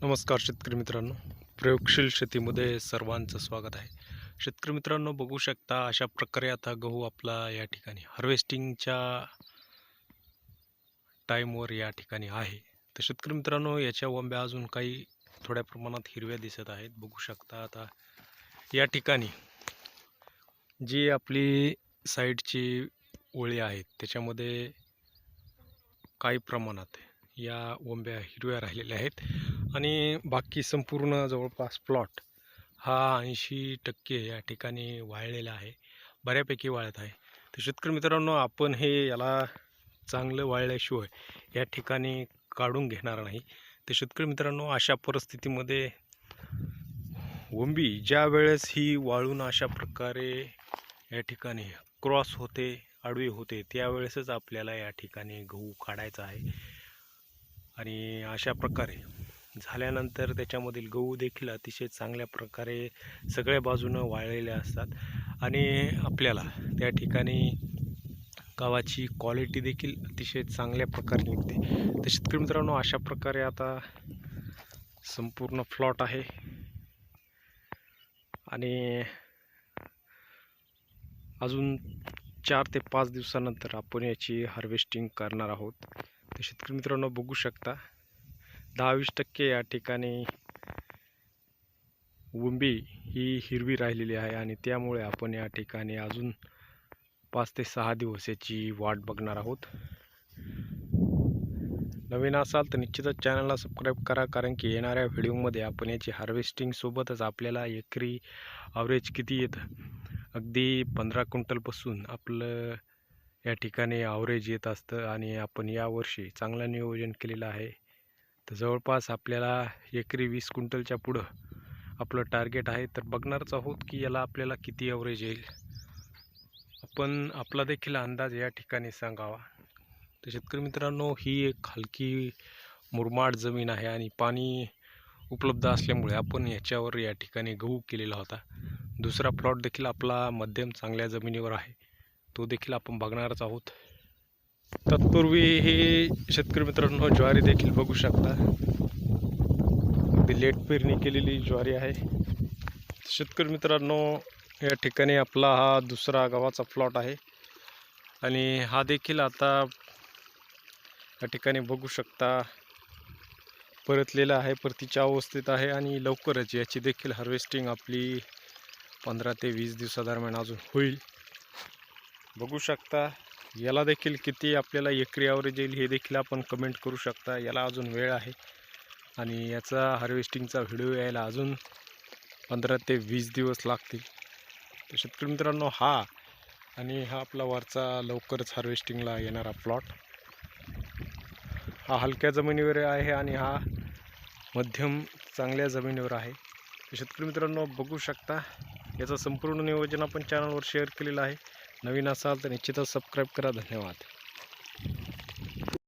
नमस्कार शेतकरी मित्रांनो, प्रयोगशील शेतीमध्ये सर्वांचं स्वागत आहे. शेतकरी मित्रांनो, बघू शकता अशा प्रकारे आता गहू आपला या ठिकाणी हार्वेस्टिंगच्या टाईमवर या ठिकाणी आहे. तर शेतकरी मित्रांनो, याच्या वंब्या अजून काही थोड्या प्रमाणात हिरव्या दिसत आहेत. बघू शकता आता या ठिकाणी जी आपली साईडची ओळी आहेत त्याच्यामध्ये काही प्रमाणात या वंब्या हिरव्या राहिलेल्या आहेत आणि बाकी संपूर्ण जवळपास प्लॉट हा 80% या ठिकाणी वाळलेला आहे, बऱ्यापैकी वाळत आहे. तर शेतकरी मित्रांनो, आपण हे याला चांगलं वाळल्याशिवाय या ठिकाणी काढून घेणार नाही. तर शेतकरी मित्रांनो, अशा परिस्थितीमध्ये वंबी ज्या वेळेस ही वाळून अशा प्रकारे या ठिकाणी क्रॉस होते, आडवी होते, त्यावेळेसच आपल्याला या ठिकाणी गहू काढायचा आहे. आणि अशा प्रकारे झाल्यानंतर त्याच्यामधील गहू देखील अतिशय चांगल्या प्रकारे सगळ्या बाजूनं वाळलेले असतात आणि आपल्याला त्या ठिकाणी गव्हाची क्वालिटी देखील अतिशय चांगल्या प्रकारे निघते. तर शेतकरी मित्रांनो, अशा प्रकारे आता संपूर्ण प्लॉट आहे आणि अजून 4 ते 5 दिवसानंतर आपण याची हार्वेस्टिंग करणार आहोत. तर शेतकरी मित्रांनो, बघू शकता 10-20% या ठिकाणी वंबी ही हिरवी राहिलेली आहे आणि त्यामुळे आपण या ठिकाणी अजून 5 ते 6 दिवस याची वाट बघणार आहोत. नवीन असाल तर निश्चितच चॅनलला सबस्क्राईब करा, कारण की येणाऱ्या व्हिडिओमध्ये आपण याची हार्वेस्टिंग सोबतच आपल्याला एकरी ॲव्हरेज किती येतं, अगदी 15 क्विंटलपासून आपलं या ठिकाणी ॲव्हरेज येत असतं आणि आपण यावर्षी चांगलं नियोजन केलेलं आहे. तर जवळपास आपल्याला एकरी 20 क्विंटलच्या पुढं आपलं टार्गेट आहे. तर बघणारच आहोत की याला आपल्याला किती ॲव्हरेज येईल. आपण आपला देखील अंदाज या ठिकाणी सांगावा. तर शेतकरी मित्रांनो, ही एक हलकी मुरमाड जमीन आहे आणि पाणी उपलब्ध असल्यामुळे आपण याच्यावर या ठिकाणी गहू केलेला होता. दुसरा प्लॉट देखील आपला मध्यम चांगल्या जमिनीवर आहे, तो देखील आपण बघणारच आहोत. तत्पूर्वी ही शेतकरी मित्रांनो ज्वारी देखील बघू शकता, अगदी लेट पेरणी केलेली ज्वारी आहे. शेतकरी मित्रांनो, या ठिकाणी आपला हा दुसरा गव्हाचा प्लॉट आहे आणि हा देखील आता या ठिकाणी बघू शकता परतलेला आहे, परतीच्या अवस्थेत आहे आणि लवकरच याची देखील हार्वेस्टिंग आपली 15 ते 20 दिवसादरम्यान अजून होईल. बघू शकता याला देखील किती आपल्याला एकरी ॲव्हरेज येईल हे देखील आपण कमेंट करू शकता. याला अजून वेळ आहे आणि याचा हार्वेस्टिंगचा व्हिडिओ यायला अजून 15 ते 20 दिवस लागतील. तर शेतकरी मित्रांनो, हा आणि हा आपला वरचा लवकरच हार्वेस्टिंगला येणारा प्लॉट, हा हलक्या जमिनीवर आहे आणि हा मध्यम चांगल्या जमिनीवर आहे. तर शेतकरी मित्रांनो, बघू शकता याचं संपूर्ण नियोजन आपण चॅनलवर शेअर केलेलं आहे. नवीन असाल तर निश्चितच सबस्क्राईब करा. धन्यवाद.